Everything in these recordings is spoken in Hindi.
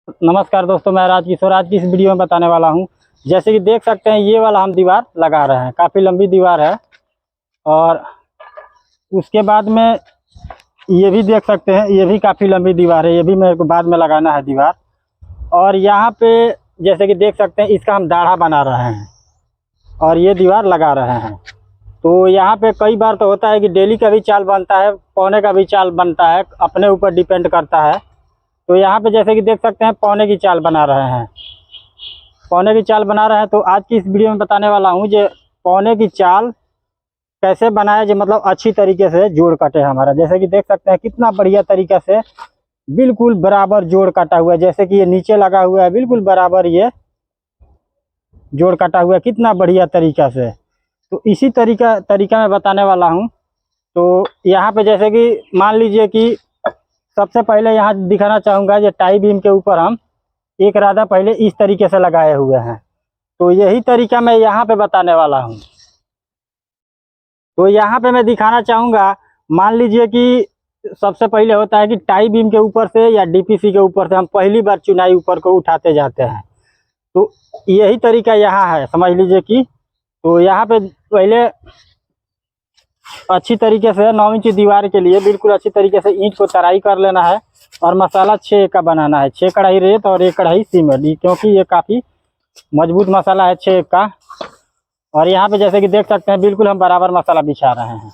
नमस्कार दोस्तों, मैं राजकिशोर आज की इस वीडियो में बताने वाला हूं। जैसे कि देख सकते हैं, ये वाला हम दीवार लगा रहे हैं। काफ़ी लंबी दीवार है और उसके बाद में ये भी देख सकते हैं, ये भी काफ़ी लंबी दीवार है। ये भी मेरे को बाद में लगाना है दीवार। और यहाँ पे जैसे कि देख सकते हैं, इसका हम दाढ़ा बना रहे हैं और ये दीवार लगा रहे हैं। तो यहाँ पे कई बार तो होता है कि डेली का भी चाल बनता है, पौने का भी चाल बनता है, अपने ऊपर डिपेंड करता है। तो यहाँ पे जैसे कि देख सकते हैं, पौने की चाल बना रहे हैं। पौने की चाल बना रहे हैं तो आज की इस वीडियो में बताने वाला हूँ जो पौने की चाल कैसे बनाए, जो मतलब अच्छी तरीके से जोड़ कटे हमारा। जैसे कि देख सकते हैं, कितना बढ़िया तरीके से बिल्कुल बराबर जोड़ काटा हुआ है। जैसे कि ये नीचे लगा हुआ है, बिल्कुल बराबर ये जोड़ काटा हुआ है, कितना बढ़िया तरीका से। तो इसी तरीका मैं बताने वाला हूँ। तो यहाँ पे जैसे कि मान लीजिए कि सबसे पहले यहाँ दिखाना चाहूँगा, ये टाई बीम के ऊपर हम एक राधा पहले इस तरीके से लगाए हुए हैं। तो यही तरीका मैं यहाँ पे बताने वाला हूँ। तो यहाँ पे मैं दिखाना चाहूँगा, मान लीजिए कि सबसे पहले होता है कि टाई बीम के ऊपर से या डीपीसी के ऊपर से हम पहली बार चुनाई ऊपर को उठाते जाते हैं। तो यही तरीका यहाँ है, समझ लीजिए कि। तो यहाँ पे पहले अच्छी तरीके से 9 इंच दीवार के लिए बिल्कुल अच्छी तरीके से ईंट को तराई कर लेना है और मसाला 6 का बनाना है। 6 कढ़ाई रेत और 1 कढ़ाई सीमेंट, क्योंकि ये काफ़ी मजबूत मसाला है 6 का। और यहाँ पे जैसे कि देख सकते हैं, बिल्कुल हम बराबर मसाला बिछा रहे हैं।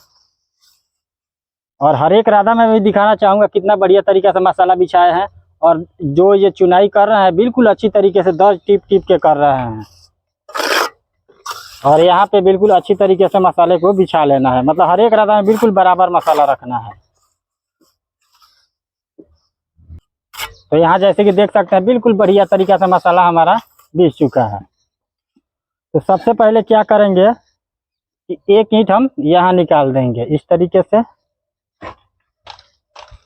और हर एक राधा में भी दिखाना चाहूँगा कितना बढ़िया तरीके से मसाला बिछाए हैं। और जो ये चुनाई कर रहे हैं, बिल्कुल अच्छी तरीके से 10 टिप टिप के कर रहे हैं। और यहाँ पे बिल्कुल अच्छी तरीके से मसाले को बिछा लेना है, मतलब हर एक राधा में बिल्कुल बराबर मसाला रखना है। तो यहाँ जैसे कि देख सकते हैं, बिल्कुल बढ़िया तरीके से मसाला हमारा बिछ चुका है। तो सबसे पहले क्या करेंगे कि एक ईंट हम यहाँ निकाल देंगे इस तरीके से।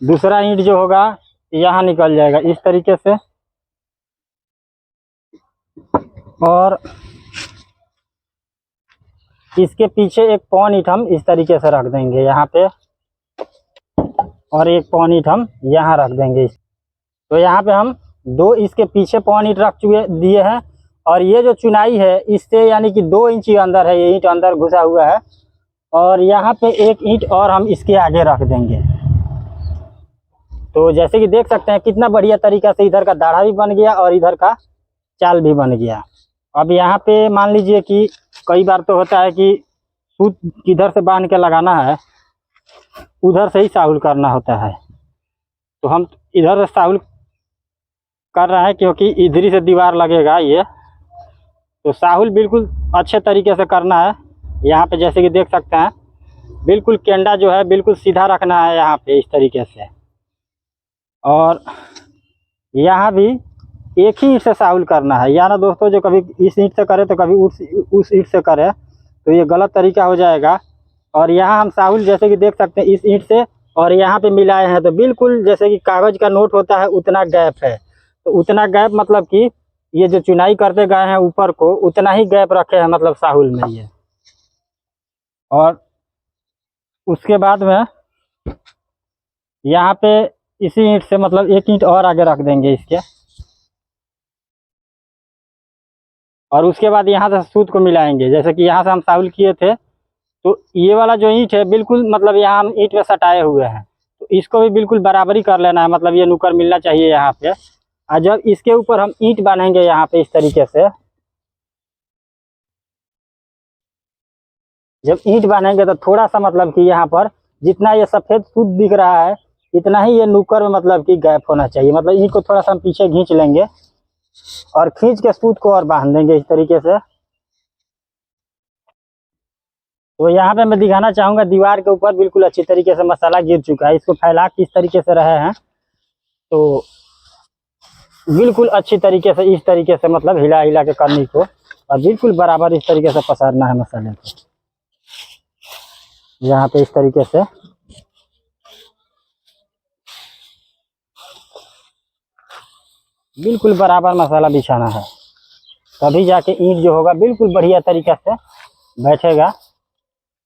दूसरा ईंट जो होगा यहाँ निकल जाएगा इस तरीके से। और इसके पीछे एक पौन ईंट हम इस तरीके से रख देंगे यहाँ पे, और एक पौन ईंट हम यहाँ रख देंगे। तो यहाँ पे हम 2 इसके पीछे पौन ईंट रख चुके दिए हैं। और ये जो चुनाई है, इससे यानी कि 2 इंच अंदर है, ये ईंट अंदर घुसा हुआ है। और यहाँ पे एक ईंट और हम इसके आगे रख देंगे। तो जैसे कि देख सकते हैं, कितना बढ़िया तरीका से इधर का दाढ़ा भी बन गया और इधर का चाल भी बन गया। अब यहाँ पे मान लीजिए कि कई बार तो होता है कि सूत किधर से बांध के लगाना है, उधर से ही साहुल करना होता है। तो हम इधर से साहुल कर रहे हैं, क्योंकि इधर ही से दीवार लगेगा ये। तो साहुल बिल्कुल अच्छे तरीके से करना है। यहाँ पे जैसे कि देख सकते हैं, बिल्कुल केंडा जो है बिल्कुल सीधा रखना है यहाँ पे इस तरीके से। और यहाँ भी एक ही ईंट से साहुल करना है, या ना दोस्तों, जो कभी इस ईंट से करे तो कभी उस ईंट से करे, तो ये गलत तरीका हो जाएगा। और यहाँ हम साहुल जैसे कि देख सकते हैं, इस ईंट से और यहाँ पे मिलाए हैं। तो बिल्कुल जैसे कि कागज़ का नोट होता है, उतना गैप है। तो उतना गैप मतलब कि ये जो चुनाई करते गए हैं ऊपर को, उतना ही गैप रखे हैं, मतलब साहुल में ये। और उसके बाद में यहाँ पे इसी ईंट से मतलब एक ईंट और आगे रख देंगे इसके। और उसके बाद यहाँ से सूत को मिलाएंगे। जैसे कि यहाँ से हम साहुल किए थे, तो ये वाला जो ईंट है बिल्कुल मतलब यहाँ हम ईंट में सटाए हुए हैं। तो इसको भी बिल्कुल बराबरी कर लेना है, मतलब ये नुकर मिलना चाहिए यहाँ पे। और जब इसके ऊपर हम ईंट बांधेंगे यहाँ पे इस तरीके से, जब ईंट बांधेंगे तो थोड़ा सा मतलब कि यहाँ पर जितना ये सफ़ेद सूत दिख रहा है, इतना ही ये नुकर में मतलब कि गैप होना चाहिए। मतलब ईंट को थोड़ा सा हम पीछे खींच लेंगे और खींच के सूत को और बांध देंगे इस तरीके से। तो यहाँ पे मैं दिखाना चाहूँगा, दीवार के ऊपर बिल्कुल अच्छी तरीके से मसाला गिर चुका है। इसको फैला किस तरीके से रहे हैं, तो बिल्कुल अच्छी तरीके से इस तरीके से मतलब हिला हिला के करनी को, और बिल्कुल बराबर इस तरीके से पसारना है मसाले को यहाँ पे इस तरीके से। बिल्कुल बराबर मसाला बिछाना है, तभी जाके ईंट जो होगा बिल्कुल बढ़िया तरीके से बैठेगा।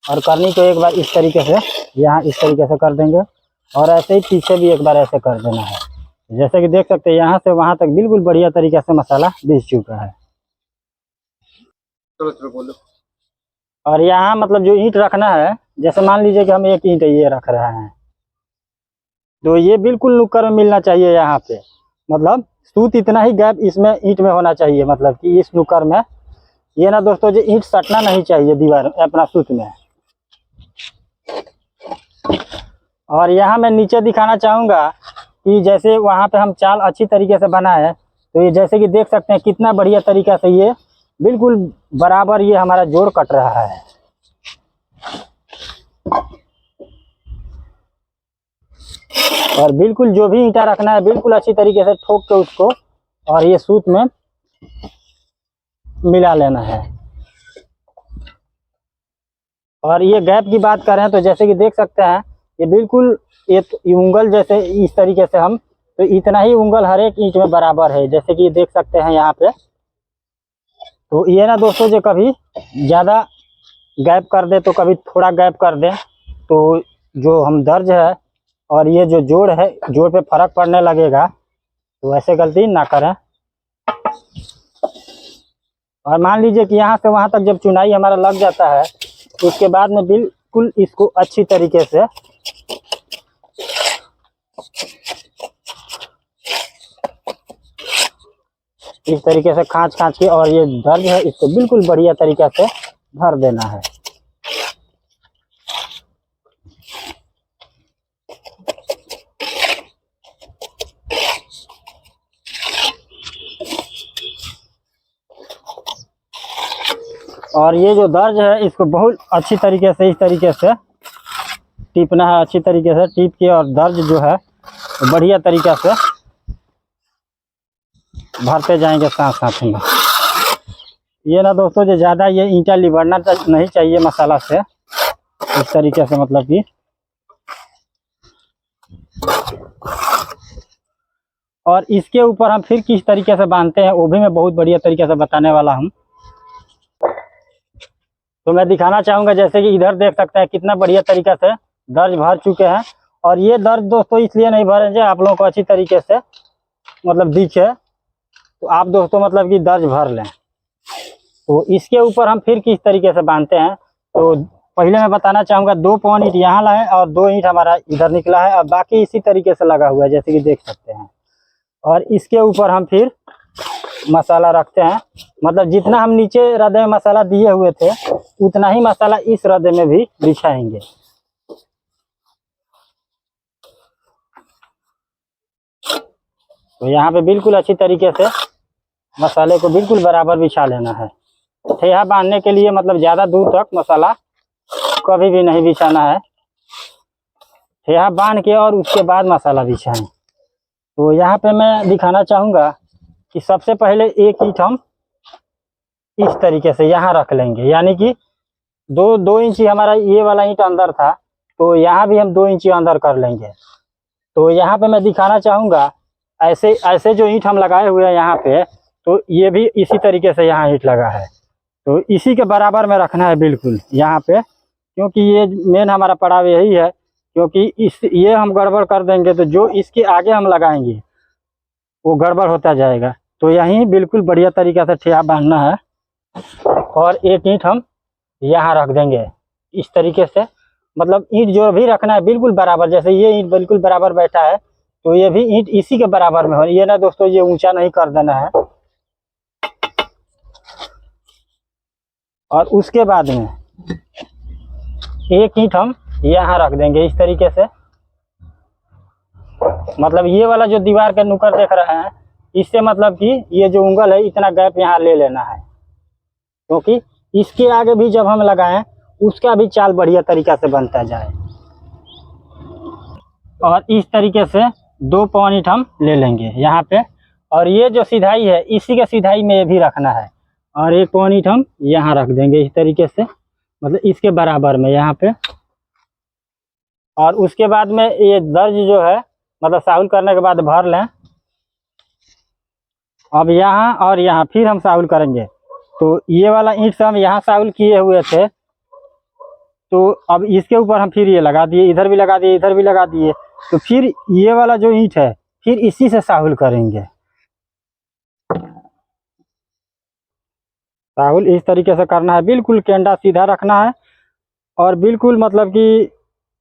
और करनी को एक बार इस तरीके से यहाँ इस तरीके से कर देंगे, और ऐसे ही पीछे भी एक बार ऐसे कर देना है। जैसे कि देख सकते हैं यहाँ से वहाँ तक बिल्कुल बढ़िया तरीके से मसाला बीच चुका है। चलो बोलो। और यहाँ मतलब जो ईंट रखना है, जैसे मान लीजिए कि हम एक ईंट ये रख रहे हैं, तो ये बिल्कुल नुक्कड़ में मिलना चाहिए यहाँ पे, मतलब सूत इतना ही गैप इसमें ईंट में होना चाहिए, मतलब कि इस नुक्कड़ में ये ना दोस्तों जो ईंट सटना नहीं चाहिए दीवार अपना सूत में। और यहाँ मैं नीचे दिखाना चाहूँगा कि जैसे वहाँ पे हम चाल अच्छी तरीके से बनाए, तो ये जैसे कि देख सकते हैं कितना बढ़िया तरीका से ये बिल्कुल बराबर ये हमारा जोड़ कट रहा है। और बिल्कुल जो भी ईंटा रखना है बिल्कुल अच्छी तरीके से ठोक के उसको और ये सूत में मिला लेना है। और ये गैप की बात करें तो जैसे कि देख सकते हैं ये बिल्कुल एक उंगल जैसे इस तरीके से हम, तो इतना ही उंगल हर एक ईंट में बराबर है, जैसे कि देख सकते हैं यहाँ पे। तो ये ना दोस्तों जो कभी ज़्यादा गैप कर दे तो कभी थोड़ा गैप कर दें, तो जो हम दर्ज है और ये जो जोड़ है, जोड़ पे फर्क पड़ने लगेगा, तो ऐसे गलती ना करें। और मान लीजिए कि यहाँ से वहाँ तक जब चुनाई हमारा लग जाता है, तो उसके बाद में बिल्कुल इसको अच्छी तरीके से इस तरीके से खाँच के और ये दर्ज है इसको बिल्कुल बढ़िया तरीके से भर देना है। और ये जो दर्ज है इसको बहुत अच्छी तरीके से इस तरीके से टीपना है, अच्छी तरीके से टीप के, और दर्ज जो है बढ़िया तरीके से भरते जाएंगे साथ साथ में। ये ना दोस्तों जो ज़्यादा ये ईंटा लिबड़ना नहीं चाहिए मसाला से, इस तरीके से मतलब कि। और इसके ऊपर हम फिर किस तरीके से बांधते हैं वो भी मैं बहुत बढ़िया तरीके से बताने वाला हूँ। तो मैं दिखाना चाहूँगा, जैसे कि इधर देख सकते हैं कितना बढ़िया तरीके से दर्ज भर चुके हैं। और ये दर्ज दोस्तों इसलिए नहीं भरेंगे आप लोगों को अच्छी तरीके से मतलब दिखे, तो आप दोस्तों मतलब कि दर्ज भर लें। तो इसके ऊपर हम फिर किस तरीके से बांधते हैं, तो पहले मैं बताना चाहूँगा 2 पौन ईंट यहाँ लाए और 2 ईंट हमारा इधर निकला है, और बाकी इसी तरीके से लगा हुआ है जैसे कि देख सकते हैं। और इसके ऊपर हम फिर मसाला रखते हैं, मतलब जितना हम नीचे रदे में मसाला दिए हुए थे उतना ही मसाला इस रदे में भी बिछाएंगे। तो यहाँ पे बिल्कुल अच्छी तरीके से मसाले को बिल्कुल बराबर बिछा लेना है। ठेहा बांधने के लिए मतलब ज़्यादा दूर तक मसाला कभी भी नहीं बिछाना है, ठेहा बांध के और उसके बाद मसाला बिछाएं। तो यहाँ पे मैं दिखाना चाहूँगा कि सबसे पहले एक ईंट हम इस तरीके से यहाँ रख लेंगे, यानी कि 2 इंची हमारा ये वाला ईंट अंदर था, तो यहाँ भी हम 2 इंची अंदर कर लेंगे। तो यहाँ पे मैं दिखाना चाहूँगा ऐसे ऐसे जो ईंट हम लगाए हुए हैं यहाँ पे, तो ये भी इसी तरीके से यहाँ ईंट लगा है, तो इसी के बराबर में रखना है बिल्कुल यहाँ पे, क्योंकि ये मेन हमारा पड़ाव यही है। क्योंकि ये हम गड़बड़ कर देंगे तो जो इसके आगे हम लगाएंगे वो गड़बड़ होता जाएगा। तो यहीं बिल्कुल बढ़िया तरीके से ठेहा बांधना है। और एक ईंट हम यहाँ रख देंगे इस तरीके से, मतलब ईंट जो भी रखना है बिल्कुल बराबर, जैसे ये ईंट बिल्कुल बराबर बैठा है तो ये भी ईंट इसी के बराबर में हो। ये ना दोस्तों ये ऊंचा नहीं कर देना है। और उसके बाद में एक ईंट हम यहाँ रख देंगे इस तरीके से, मतलब ये वाला जो दीवार के नुक्कड़ देख रहे हैं इससे मतलब कि ये जो उंगल है इतना गैप यहाँ ले लेना है, क्योंकि इसके आगे भी जब हम लगाएं उसका भी चाल बढ़िया तरीका से बनता जाए। और इस तरीके से 2 पौन ईंट हम ले लेंगे यहाँ पे, और ये जो सिधाई है इसी के सिधाई में ये भी रखना है, और 1 पौन ईंट हम यहाँ रख देंगे इस तरीके से, मतलब इसके बराबर में यहाँ पे। और उसके बाद में ये दर्ज जो है मतलब साहुल करने के बाद भर लें। अब यहाँ और यहाँ फिर हम साहुल करेंगे, तो ये वाला ईंट से हम यहाँ साहुल किए हुए थे, तो अब इसके ऊपर हम फिर ये लगा दिए, इधर भी लगा दिए, इधर भी लगा दिए, तो फिर ये वाला जो ईंट है फिर इसी से साहुल करेंगे। साहुल इस तरीके से करना है, बिल्कुल केंडा सीधा रखना है और बिल्कुल मतलब कि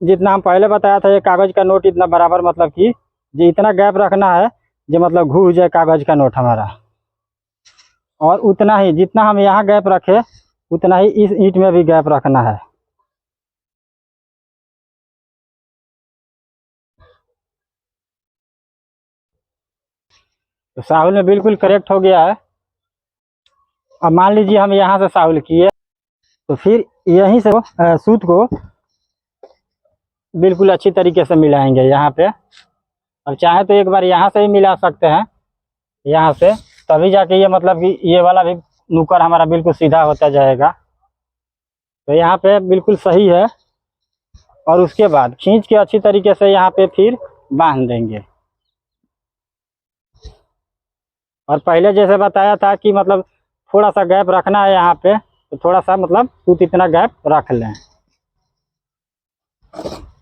जितना हम पहले बताया था ये कागज का नोट इतना बराबर मतलब कि जो इतना गैप रखना है जो मतलब घुस जाए कागज का नोट हमारा, और उतना ही जितना हम यहाँ गैप रखे उतना ही इस ईंट में भी गैप रखना है। तो साहुल में बिल्कुल करेक्ट हो गया है। अब मान लीजिए हम यहाँ से साहुल किए तो फिर यहीं से सूत को बिल्कुल अच्छी तरीके से मिलाएंगे यहाँ पे। अब चाहे तो एक बार यहाँ से भी मिला सकते हैं, यहाँ से, तभी जाके ये मतलब कि ये वाला भी नुकर हमारा बिल्कुल सीधा होता जाएगा। तो यहाँ पे बिल्कुल सही है। और उसके बाद खींच के अच्छी तरीके से यहाँ पे फिर बांध देंगे। और पहले जैसे बताया था कि मतलब थोड़ा सा गैप रखना है यहाँ पे, तो थोड़ा सा मतलब सूत इतना गैप रख लें।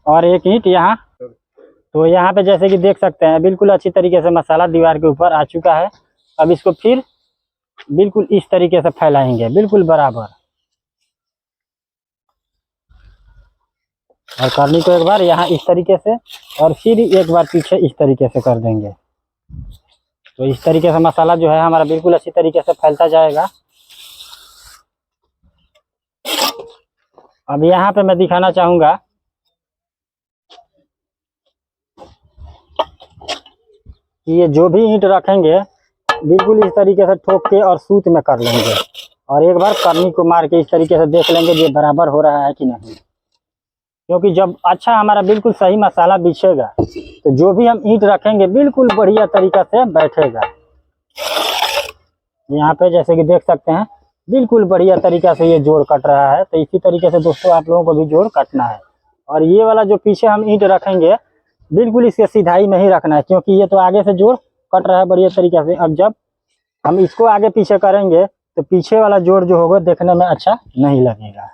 और एक ईंट यहाँ, तो यहाँ पे जैसे कि देख सकते हैं बिल्कुल अच्छी तरीके से मसाला दीवार के ऊपर आ चुका है। अब इसको फिर बिल्कुल इस तरीके से फैलाएंगे बिल्कुल बराबर, और करनी को एक बार यहाँ इस तरीके से और फिर एक बार पीछे इस तरीके से कर देंगे। तो इस तरीके से मसाला जो है हमारा बिल्कुल अच्छी तरीके से फैलता जाएगा। अब यहाँ पे मैं दिखाना चाहूँगा कि ये जो भी ईंट रखेंगे बिल्कुल इस तरीके से ठोक के और सूत में कर लेंगे, और एक बार करनी को मार के इस तरीके से देख लेंगे ये बराबर हो रहा है कि नहीं। क्योंकि जब अच्छा हमारा बिल्कुल सही मसाला बिछेगा तो जो भी हम ईंट रखेंगे बिल्कुल बढ़िया तरीका से बैठेगा। यहाँ पे जैसे कि देख सकते हैं बिल्कुल बढ़िया तरीका से ये जोड़ कट रहा है। तो इसी तरीके से दोस्तों आप लोगों को भी जोड़ कटना है। और ये वाला जो पीछे हम ईंट रखेंगे बिल्कुल इसके सीधाई में ही रखना है, क्योंकि ये तो आगे से जोड़ कट रहा है बढ़िया तरीके से। अब जब हम इसको आगे पीछे करेंगे तो पीछे वाला जोड़ जो होगा देखने में अच्छा नहीं लगेगा।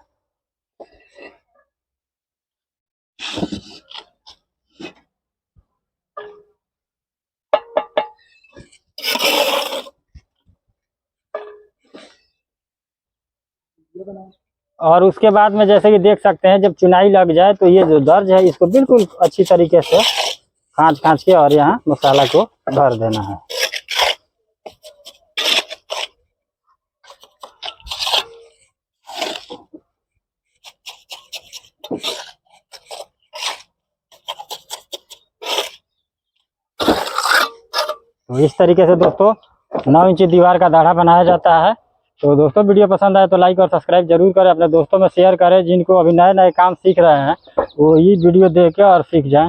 और उसके बाद में जैसे कि देख सकते हैं जब चुनाई लग जाए तो ये जो दर्ज है इसको बिल्कुल अच्छी तरीके से खाँच के और यहाँ मसाला को भर देना है। तो इस तरीके से दोस्तों 9 इंची दीवार का दाढ़ा बनाया जाता है। तो दोस्तों वीडियो पसंद आए तो लाइक और सब्सक्राइब जरूर करें, अपने दोस्तों में शेयर करें। जिनको अभी नए नए काम सीख रहे हैं वो ये वीडियो देख के और सीख जाएं।